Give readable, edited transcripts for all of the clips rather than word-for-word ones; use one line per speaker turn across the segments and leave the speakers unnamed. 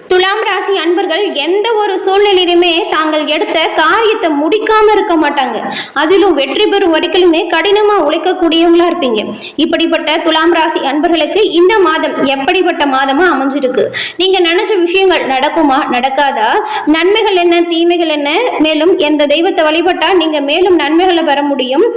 துலாம் ராசி அன்பர்கள் எந்த ஒரு சூழ்நிலையுமே தாங்கள் எடுத்த காரியத்தை முடிக்காம இருக்க மாட்டாங்க. அதிலும் வெற்றி பெறும் வரைக்குமே கடினமா உழைக்கக்கூடியவங்களா இருப்பீங்க. இப்படிப்பட்ட துலாம் ராசி அன்பர்களுக்கு இந்த மாதம் எப்படிப்பட்ட மாதமா அமைஞ்சிருக்கு? நீங்க நினைச்ச விஷயங்கள் நடக்குமா, நடக்காதா? நன்மைகள் என்ன, தீமைகள் என்ன? மேலும் எந்த தெய்வத்தை வழிபட்டா நீங்க மேலும் நன்மைகளை பெற முடியும்?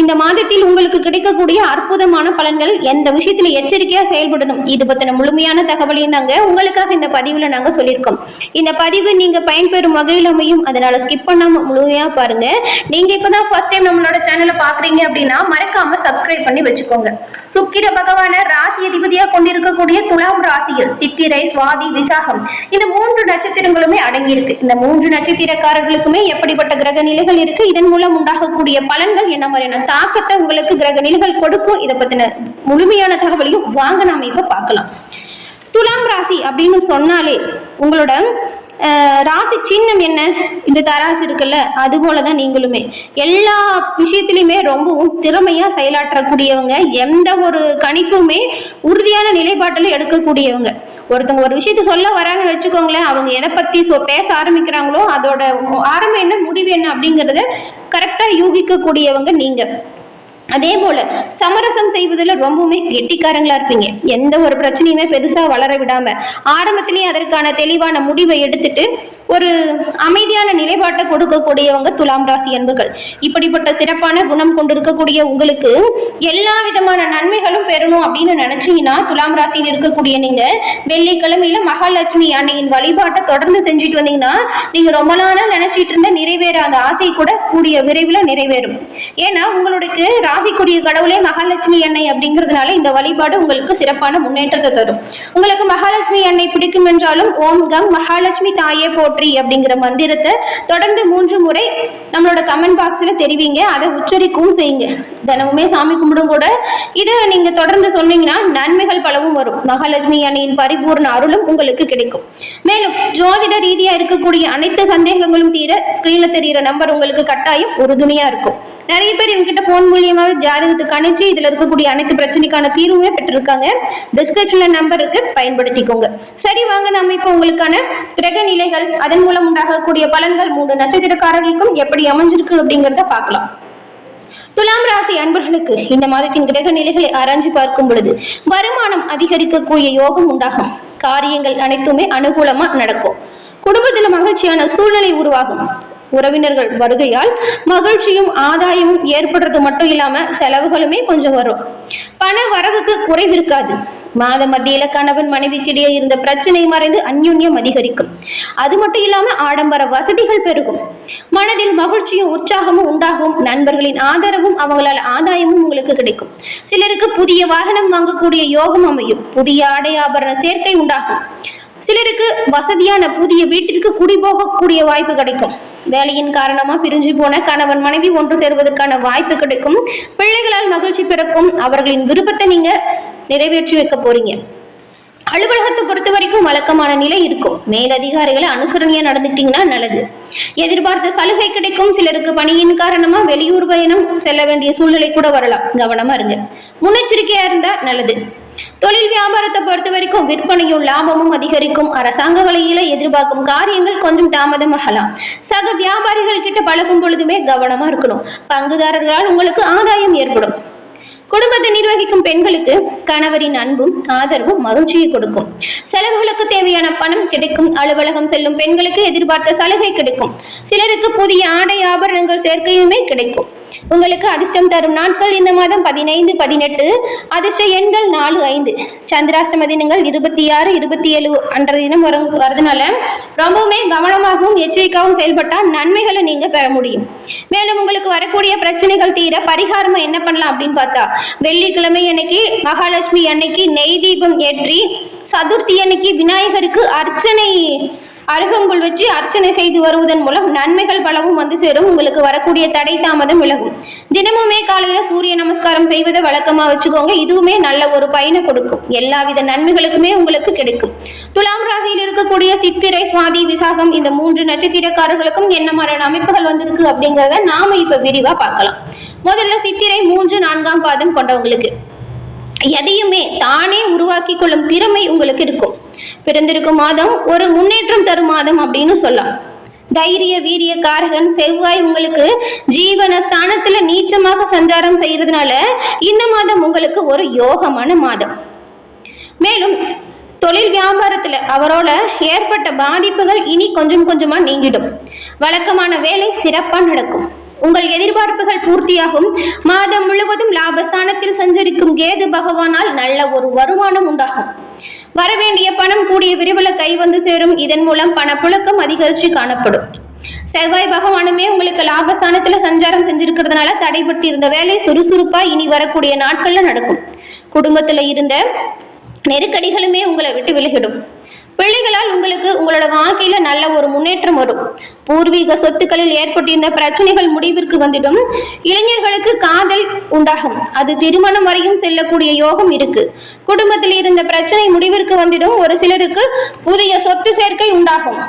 இந்த மாதத்தில் உங்களுக்கு கிடைக்கக்கூடிய அற்புதமான பலன்கள், எந்த விஷயத்துல எச்சரிக்கையா செயல்படணும், இது பத்தின முழுமையான தகவலையும் தாங்க உங்களுக்காக இந்த பதிவுல நாங்க சொல்லியிருக்கோம். இந்த பதிவு நீங்க பயன்பெறும் வகையில் அமையும், அதனால ஸ்கிப் பண்ணாம முழுமையா பாருங்க. நீங்க இப்பதான் ஃபர்ஸ்ட் டைம் நம்மளோட சேனலை பாக்குறீங்க அப்படின்னா மறக்காம சப்ஸ்கிரைப் பண்ணி வச்சுக்கோங்க. சுக்கிர பகவான ராசி அதிபதியா கொண்டிருக்கக்கூடிய துலாம் ராசியில் சித்திரை, சுவாதி, விசாகம் இந்த 3 நட்சத்திரங்களுமே அடங்கி இருக்கு. இந்த 3 நட்சத்திரக்காரர்களுக்குமே எப்படிப்பட்ட கிரக நிலைகள் இருக்கு, இதன் மூலம் உண்டாகக்கூடிய பலன்கள் என்ன மாதிரியான தாக்கத்தை உங்களுக்கு கிரக நிலைகள் கொடுக்கும், இதை பத்தின முழுமையான தகவலையும் வாங்க நாம இப்ப பார்க்கலாம். துலாம் ராசி அப்படின்னு சொன்னாலே உங்களோட ராசி சின்னம் என்ன? இந்த தராசு இருக்குல்ல, அது போலதான் நீங்களுமே எல்லா விஷயத்திலுமே ரொம்பவும் திறமையா செயலாற்றக்கூடியவங்க. எந்த ஒரு கணிப்புமே உறுதியான நிலைப்பாட்டில் எடுக்கக்கூடியவங்க. ஒருத்தவங்க ஒரு விஷயத்த சொல்ல வராங்கன்னு வச்சுக்கோங்களேன், அவங்க எதை பத்தி பேச ஆரம்பிக்கிறாங்களோ அதோட ஆரம்பம் என்ன, முடிவு என்ன அப்படிங்கறத கரெக்டா யூகிக்கக்கூடியவங்க நீங்க. அதே போல சமரசம் செய்வதில் ரொம்பவுமே கெட்டிக்காரங்களா இருப்பீங்க. எந்த ஒரு பிரச்சனையுமே பெருசா வளர விடாம ஆரம்பத்திலேயே அதற்கான தெளிவான முடிவை எடுத்துட்டு ஒரு அமைதியான நிலைப்பாட்டை கொடுக்கக்கூடியவங்க துலாம் ராசி அன்பர்கள். இப்படிப்பட்ட சிறப்பான குணம் கொண்டிருக்கக்கூடிய உங்களுக்கு எல்லா விதமான நன்மைகளும் பெறணும் அப்படின்னு நினைச்சீங்கன்னா துலாம் ராசியில் இருக்கக்கூடிய நீங்க வெள்ளிக்கிழமையில மகாலட்சுமி அன்னையின் வழிபாட்டை தொடர்ந்து செஞ்சுட்டு வந்தீங்கன்னா நீங்க ரொம்ப நாளா நினைச்சிட்டு இருந்த நிறைவேறாத ஆசை கூட கூடிய விரைவில் நிறைவேறும். ஏன்னா உங்களுக்கு ராசிக்குரிய கடவுளே மகாலட்சுமி அன்னை அப்படிங்கிறதுனால இந்த வழிபாடு உங்களுக்கு சிறப்பான முன்னேற்றத்தை தரும். உங்களுக்கு மகாலட்சுமி அன்னை பிடிக்கும் என்றாலும் ஓம் கம் மகாலட்சுமி தாயே போற்றி அப்படிங்கிற மந்திரத்தை தொடர்ந்து 3 முறை நம்மளோட கமெண்ட் பாக்ஸ்ல தெரிவிங்க. அதை உச்சரிக்கவும் செய்யுங்க. தினமுமே சாமி கும்பிடும் கூட இதை நீங்க தொடர்ந்து சொன்னீங்கன்னா நன்மைகள் பலவும் வரும். மகாலட்சுமி அன்னையின் பரிபூர்ண அருளும் உங்களுக்கு கிடைக்கும். மேலும் ஜோதிட ரீதியா இருக்கக்கூடிய அனைத்து சந்தேகங்களும் தீர ஸ்கிரீன்ல தெரிகிற நம்பர் உங்களுக்கு கட்டாயம் உறுதுணையா இருக்கும். நிறைய பேர் இவங்கிட்ட போன் மூலியமாவே ஜாதகத்துக்கு அனுப்பிச்சு இதுல இருக்கக்கூடிய அனைத்து பிரச்சனைக்கான தீர்வுமே பெற்றிருக்காங்க. டிஸ்கிரிப்ஷன்ல நம்பர் இருக்கு, பயன்படுத்திக்கோங்க. சரி, வாங்க நம்ம இப்ப உங்களுக்கான கிரக நிலைகள், அதன் மூலம் உண்டாகக்கூடிய பலன்கள் 3 நட்சத்திரக்காரர்களுக்கும் எப்படி அமைஞ்சிருக்கு அப்படிங்கறத பார்க்கலாம். துலாம் ராசி அன்பர்களுக்கு இந்த மாதத்தின் கிரக நிலைகளை ஆராய்ச்சி பார்க்கும் பொழுது வருமானம் அதிகரிக்கக்கூடிய யோகம் உண்டாகும். காரியங்கள் அனைத்துமே அனுகூலமா நடக்கும். குடும்பத்தில் மகிழ்ச்சியான சூழ்நிலை உருவாகும். உறவினர்கள் வருகையால் மகிழ்ச்சியும் ஆதாயமும் ஏற்படுறது மட்டும் இல்லாம செலவுகளுமே கொஞ்சம் வரும். பண வரவுக்கு குறைவிருக்காது. மாத மத்தியில கணவன் மனைவிக்கிடையே இருந்த பிரச்சனை மறைந்து அந்யோன்யம் அதிகரிக்கும். அது மட்டும் இல்லாம ஆடம்பர வசதிகள் பெருகும். மனதில் மகிழ்ச்சியும் உற்சாகமும் உண்டாகும். நண்பர்களின் ஆதரவும் அவங்களால ஆதாயமும் உங்களுக்கு கிடைக்கும். சிலருக்கு புதிய வாகனம் வாங்கக்கூடிய யோகம் அமையும். புதிய ஆடை ஆபரண சேர்க்கை உண்டாகும். சிலருக்கு வசதியான புதிய வீட்டிற்கு குடிபோகக்கூடிய வாய்ப்பு கிடைக்கும். வேலையின் காரணமா பிரிஞ்சு போன கணவன் மனைவி ஒன்று சேர்வதற்கான வாய்ப்பு கிடைக்கும். பிள்ளைகளால் மகிழ்ச்சி பிறக்கும். அவர்களின் விருப்பத்தை நீங்க நிறைவேற்றி வைக்க போறீங்க. அலுவலகத்தை பொறுத்த வரைக்கும் வழக்கமான நிலை இருக்கும். மேலதிகாரிகளை அனுசரணையா நடந்துட்டீங்கன்னா நல்லது. எதிர்பார்த்த சலுகை கிடைக்கும். சிலருக்கு பணியின் காரணமா வெளியூர் பயணம் செல்ல வேண்டிய சூழ்நிலை கூட வரலாம். கவனமா இருங்க. முன்னெச்சரிக்கையா இருந்தா நல்லது. தொழில் வியாபாரத்தை பொறுத்த வரைக்கும் விற்பனையும் லாபமும் அதிகரிக்கும். அரசாங்க வழியில எதிர்பார்க்கும் காரியங்கள் கொஞ்சம் தாமதமாகலாம். சக வியாபாரிகள் கிட்ட பழகும் பொழுதுமே கவனமா இருக்கணும். பங்குதாரர்களால் உங்களுக்கு ஆதாயம் ஏற்படும். குடும்பத்தை நிர்வகிக்கும் பெண்களுக்கு கணவரின் அன்பும் ஆதரவும் மகிழ்ச்சியை கொடுக்கும். செலவுகளுக்கு தேவையான பணம் கிடைக்கும். அலுவலகம் செல்லும் பெண்களுக்கு எதிர்பார்த்த சலுகை கிடைக்கும். சிலருக்கு புதிய ஆடை ஆபரணங்கள் சேர்க்கையுமே கிடைக்கும். உங்களுக்கு அதிர்ஷ்டம் தரும் நாட்கள் இந்த மாதம் 15, 18. அதிர்ஷ்ட எண்கள் 4, 5. சந்திராஷ்டம தினங்கள் 26, 27 அன்ற தினம் வரதுனால ரொம்பவுமே கவனமாகவும் எச்சரிக்கையாகவும் செயல்பட்டால் நன்மைகளை நீங்க பெற முடியும். மேலும் உங்களுக்கு வரக்கூடிய பிரச்சனைகள் தீர பரிகாரமா என்ன பண்ணலாம் அப்படின்னு பார்த்தா, வெள்ளிக்கிழமை அன்னைக்கு மகாலட்சுமி அன்னைக்கு நெய் தீபம் ஏற்றி, சதுர்த்தி அன்னைக்கு விநாயகருக்கு அருகம்புல் வச்சு அர்ச்சனை செய்து வருவதன் மூலம் நன்மைகள் பலவும் வந்து சேரும். உங்களுக்கு வரக்கூடிய தடை தாமதம் விலகும். தினமுமே காலையில சூரிய நமஸ்காரம் செய்வதை வழக்கமா வச்சுக்கோங்க. இதுவுமே நல்ல ஒரு பயனை கொடுக்கும். எல்லாவித நன்மைகளுக்குமே உங்களுக்கு கிடைக்கும். துலாம் ராசியில் இருக்கக்கூடிய சித்திரை, சுவாதி, விசாகம் இந்த 3 நட்சத்திரக்காரர்களுக்கும் என்ன மாதிரியான அமைப்புகள் வந்திருக்கு அப்படிங்கிறத நாம இப்ப விரிவா பார்க்கலாம். முதல்ல சித்திரை 3, 4ஆம் பாதம் கொண்டவங்களுக்கு எதையுமே தானே உருவாக்கி கொள்ளும் திறமை உங்களுக்கு இருக்கும். பிறந்திருக்கும் மாதம் ஒரு முன்னேற்றம் தரும் மாதம் அப்படின்னு சொல்லலாம். தைரிய வீரிய காரகன் செவ்வாய் உங்களுக்கு ஜீவன ஸ்தானத்துல நீச்சமாக சஞ்சாரம் செய்யறதுனால இந்த மாதம் உங்களுக்கு ஒரு யோகமான மாதம். மேலும் தொழில் வியாபாரத்துல அவரோட ஏற்பட்ட பாதிப்புகள் இனி கொஞ்சம் கொஞ்சமா நீங்கிடும். வழக்கமான வேலை சிறப்பா நடக்கும். உங்கள் எதிர்பார்ப்புகள் பூர்த்தியாகும். மாதம் முழுவதும் லாபஸ்தானத்தில் சஞ்சரிக்கும் கேது பகவானால் நல்ல ஒரு வருமானம் உண்டாகும். வரவேண்டிய பணம் கூடிய விரைவில் கை வந்து சேரும். இதன் மூலம் பணப்புழக்கம் அதிகரித்து காணப்படும். செவ்வாய் பகவானுமே உங்களுக்கு லாபஸ்தானத்துல சஞ்சாரம் செஞ்சிருக்கிறதுனால தடைபட்டு இருந்த வேலை சுறுசுறுப்பா இனி வரக்கூடிய நாட்கள்ல நடக்கும். குடும்பத்துல இருந்த நெருக்கடிகளுமே உங்களை விட்டு விலகிடும். பிள்ளைகளால் உங்களுக்கு உங்களோட வாழ்க்கையில நல்ல ஒரு முன்னேற்றம் வரும். பூர்வீக சொத்துக்களில் ஏற்பட்டிருந்த பிரச்சனைகள் முடிவிற்கு வந்துடும். இளைஞர்களுக்கு காதல் உண்டாகும். அது திருமணம் வரையும் செல்லக்கூடிய யோகம் இருக்கு. குடும்பத்தில் இருந்த பிரச்சனை முடிவிற்கு வந்துடும். ஒரு சிலருக்கு புதிய சொத்து சேர்க்கை உண்டாகும்.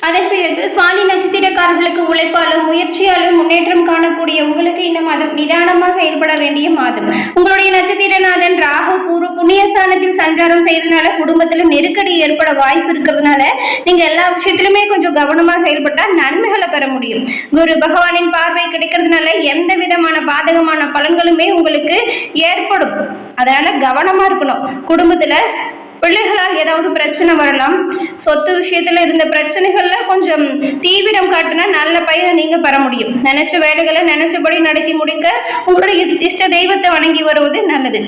அதன் பிறகு சுவாதி நட்சத்திரக்காரர்களுக்கு உழைப்பாலும் முயற்சியாலும் முன்னேற்றம் காணக்கூடிய உங்களுக்கு இந்த மாதம் நிதானமா செயல்பட வேண்டிய மாதம். உங்களுடைய நட்சத்திரநாதன் ராகு பூர்வ புண்ணியஸ்தானத்தில் சஞ்சாரம் செய்யறதுனால குடும்பத்துல நெருக்கடி ஏற்பட வாய்ப்பு இருக்கிறதுனால நீங்க எல்லா விஷயத்திலுமே கொஞ்சம் கவனமா செயல்பட்டா நன்மைகளை பெற முடியும். குரு பகவானின் பார்வை கிடைக்கிறதுனால எந்த விதமான பாதகமான பலன்களுமே உங்களுக்கு ஏற்படும். அதனால கவனமா இருக்கணும். குடும்பத்துல பிள்ளைகளால் ஏதாவது பிரச்சனை வரலாம். சொத்து விஷயத்துல இருந்த பிரச்சனைகள்ல கொஞ்சம் தீவிரம் காட்டினா நல்ல பயனை நீங்க பெற முடியும். நினைச்ச வேலைகளை நினைச்சபடி நடத்தி முடிக்க உங்களுடைய இஷ்ட தெய்வத்தை வணங்கி வருவது நல்லது.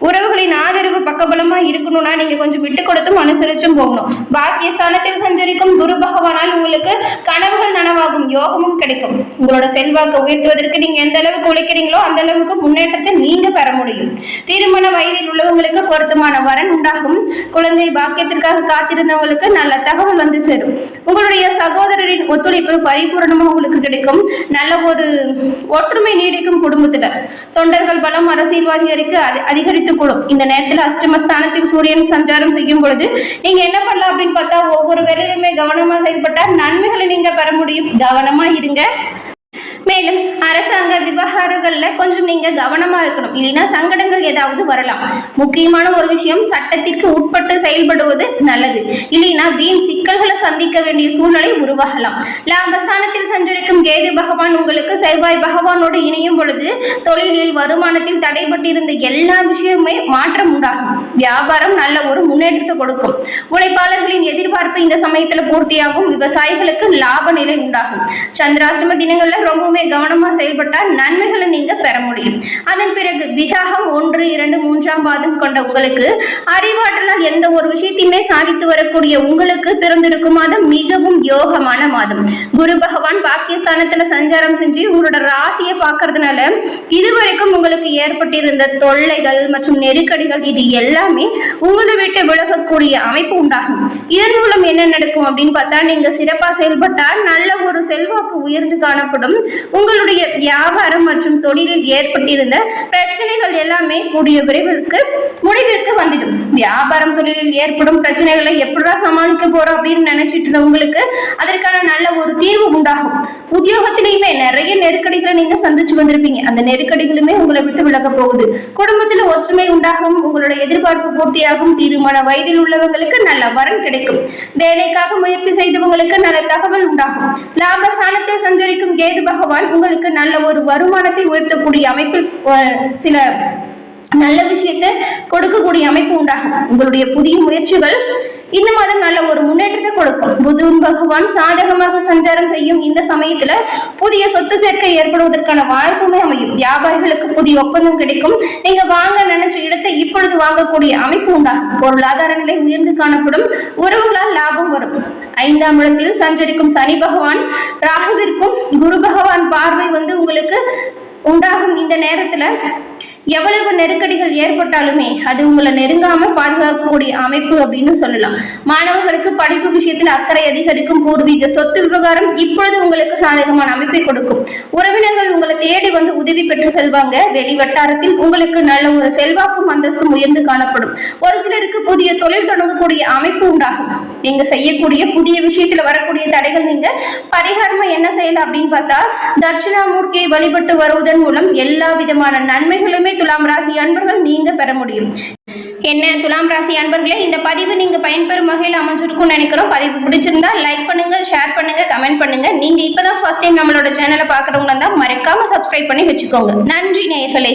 உறவுகளின் ஆதரவு பக்கபலமா இருக்கணும்னா நீங்க கொஞ்சம் விட்டு கொடுத்தும் அனுசரிச்சும் போகணும். பாக்கிய ஸ்தானத்தில் சஞ்சரிக்கும் குரு பகவானால் உங்களுக்கு கனவுகள் நனவாகும். யோகமும் கிடைக்கும். உங்களோட செல்வாக்கை உயர்த்துவதற்கு நீங்க எந்த அளவுக்கு உழைக்கிறீங்களோ அந்த அளவுக்கு முன்னேற்றத்தை நீங்க பெற முடியும். திருமண வயதில் உள்ளவங்களுக்கு பொருத்தமான வரன் உண்டாகும். குழந்தை பாக்கியத்திற்காக காத்திருந்தவங்களுக்கு நல்ல தகவல் வந்து சேரும். உங்களுடைய சகோதரரின் ஒத்துழைப்பு பரிபூர்ணமா உங்களுக்கு கிடைக்கும். நல்ல ஒரு ஒற்றுமை நீடிக்கும். குடும்பத்துல தொண்டர்கள் பலம் அரசியல்வாதிகளுக்கு அதிகரித்து கூடும். இந்த நேரத்தில் அஷ்டமஸ்தானத்தில் சூரியன் சஞ்சாரம் செய்யும் பொழுது நீங்க என்ன பண்ணலாம் அப்படின்னு பார்த்தா ஒவ்வொரு வேலையிலுமே கவனமா செயல்பட்டா நன்மைகளை நீங்க பெற முடியும். கவனமா இருங்க. மேலும் அரசாங்க விவகாரங்கள்ல கொஞ்சம் நீங்க கவனமா இருக்கணும். இல்லைன்னா சங்கடங்கள் ஏதாவது வரலாம். முக்கியமான ஒரு விஷயம், சட்டத்திற்கு உட்பட்டு செயல்படுவது நல்லது. இல்லைன்னா வீண் சிக்கல்களை சந்திக்க வேண்டிய சூழ்நிலை உருவாகலாம். லாபஸ்தானத்தில் சஞ்சரிக்கும் கேது பகவான் உங்களுக்கு செவ்வாய் பகவானோடு இணையும் பொழுது தொழிலில் வருமானத்தில் தடைபட்டிருந்த எல்லா விஷயமுமே மாற்றம் உண்டாகும். வியாபாரம் நல்ல ஒரு முன்னேற்றத்தை கொடுக்கும். உழைப்பாளர்களின் எதிர்பார்ப்பு இந்த சமயத்துல பூர்த்தியாகும். விவசாயிகளுக்கு லாப நிலை உண்டாகும். சந்திராஷ்டம தினங்கள்ல ரொம்பவுமே கவனமா செயல்பட்டால் நன்மைகளை நீங்க பெற முடியும். அதன் பிறகு விசாகம் 1, 2, 3ஆம் பாதம் கொண்ட உங்களுக்கு அறிவாற்றலால் எந்த ஒரு விஷயத்தையுமே சாதித்து வரக்கூடிய உங்களுக்கு பிறந்திருக்கும் மாதம் மிகவும் யோகமான மாதம். குரு பகவான் பாக்கியஸ்தானத்துல சஞ்சாரம் செஞ்சு உங்களோட ராசியை பார்க்கறதுனால இதுவரைக்கும் உங்களுக்கு ஏற்பட்டிருந்த தொல்லைகள் மற்றும் நெருக்கடிகள் இது எல்லாமே உங்களை விட்டு விலகக்கூடிய அமைப்பு உண்டாகும். இதன் மூலம் என்ன நடக்கும் அப்படின்னு பார்த்தா நீங்க சிறப்பா செயல்பட்டால் நல்ல ஒரு செல்வாக்கு உயர்ந்து காணப்படும். உங்களுடைய வியாபாரம் மற்றும் தொழிலில் ஏற்பட்டிருந்த பிரச்சனைகள் எல்லாமே கூடிய விரைவிற்கு முடிவிற்கு வந்துடும். வியாபாரம் தொழிலில் ஏற்படும் பிரச்சனைகளை எப்படா சமாளிக்க போறோம் அப்படின்னு நினைச்சிட்டு இருந்த உங்களுக்கு அதற்கான நல்ல ஒரு தீர்வு உண்டாகும். உத்தியோகத்திலேயுமே நிறைய நெருக்கடிகளை நீங்க சந்திச்சு வந்திருப்பீங்க. அந்த நெருக்கடிகளுமே உங்களை விட்டு விலக போகுது. குடும்பத்துல ஒற்றுமை உண்டாகும். உங்களோட எதிர்பார்ப்பு பூர்த்தியாகும். திருமண வயதில் உள்ளவங்களுக்கு நல்ல வரன் கிடைக்கும். வேலைக்காக முயற்சி செய்தவங்களுக்கு நல்ல தகவல் உண்டாகும். லாபஸ்தானத்தில் சஞ்சரிக்கும் கேது பகவான் உங்களுக்கு நல்ல ஒரு வருமானத்தை உயர்த்தக்கூடிய அமைப்பில் சில நல்ல விஷயத்தை கொடுக்கக்கூடிய அமைப்பு உண்டாகும். உங்களுடைய புதிய முயற்சிகள் இந்த மாதம் நல்ல ஒரு முன்னேற்றத்தை கொடுக்கும். புதன் பகவான் சாதகமாக சஞ்சாரம் செய்யும் இந்த சமயத்துல புதிய சொத்து சேர்க்கை ஏற்படுவதற்கான வாய்ப்புமே அமையும். வியாபாரிகளுக்கு புதிய ஒப்பந்தம் கிடைக்கும். நீங்க வாங்க நினைச்ச இடத்தை இப்பொழுது வாங்கக்கூடிய அமைப்பு உண்டாகும். பொருளாதார நிலை உயர்ந்து காணப்படும். உறவுகளால் லாபம் வரும். 5ஆம் இடத்தில் சஞ்சரிக்கும் சனி பகவான் ராகுவிற்கும் குரு பகவான் பார்வை வந்து உங்களுக்கு உண்டாகும். இந்த நேரத்துல எவ்வளவு நெருக்கடிகள் ஏற்பட்டாலுமே அது உங்களை நெருங்காம பாதுகாக்கக்கூடிய அமைப்பு அப்படின்னு சொல்லலாம். மாணவர்களுக்கு படிப்பு விஷயத்தில் அக்கறை அதிகரிக்கும். பூர்வீக சொத்து விவகாரம் இப்பொழுது உங்களுக்கு சாதகமான அமைப்பை கொடுக்கும். உறவினர்கள் உங்களை தேடி வந்து உதவி பெற்று செல்வாங்க. வெளி வட்டாரத்தில் உங்களுக்கு நல்ல ஒரு செல்வாக்கும் அந்தஸ்தும் உயர்ந்து காணப்படும். ஒரு சிலருக்கு புதிய தொழில் தொடங்கக்கூடிய அமைப்பு உண்டாகும். நீங்க செய்யக்கூடிய புதிய விஷயத்துல வரக்கூடிய தடைகள் நீங்க பரிகாரமா என்ன செய்யலாம் அப்படின்னு பார்த்தா தட்சிணாமூர்த்தியை வழிபட்டு வருவதன் மூலம் எல்லா விதமான நன்மைகளுமே துலாம் ராசி அன்பர்கள் நீங்க பெற முடியும். என்ன துலாம் ராசி அன்பர்களே, இந்த பதிவு நீங்க பயன்பெறும் வகையில் அமைஞ்சிருக்கும்னு நினைக்கிறோம். பதிவு பிடிச்சிருந்தா லைக் பண்ணுங்க, ஷேர் பண்ணுங்க, கமெண்ட் பண்ணுங்க. நீங்க இப்பதான் ஃபர்ஸ்ட் டைம் நம்மளோட சேனலை பாக்குறவங்களா இருந்தா மறக்காம சப்ஸ்கிரைப் பண்ணி வச்சுக்கோங்க. நன்றி நேயர்களே.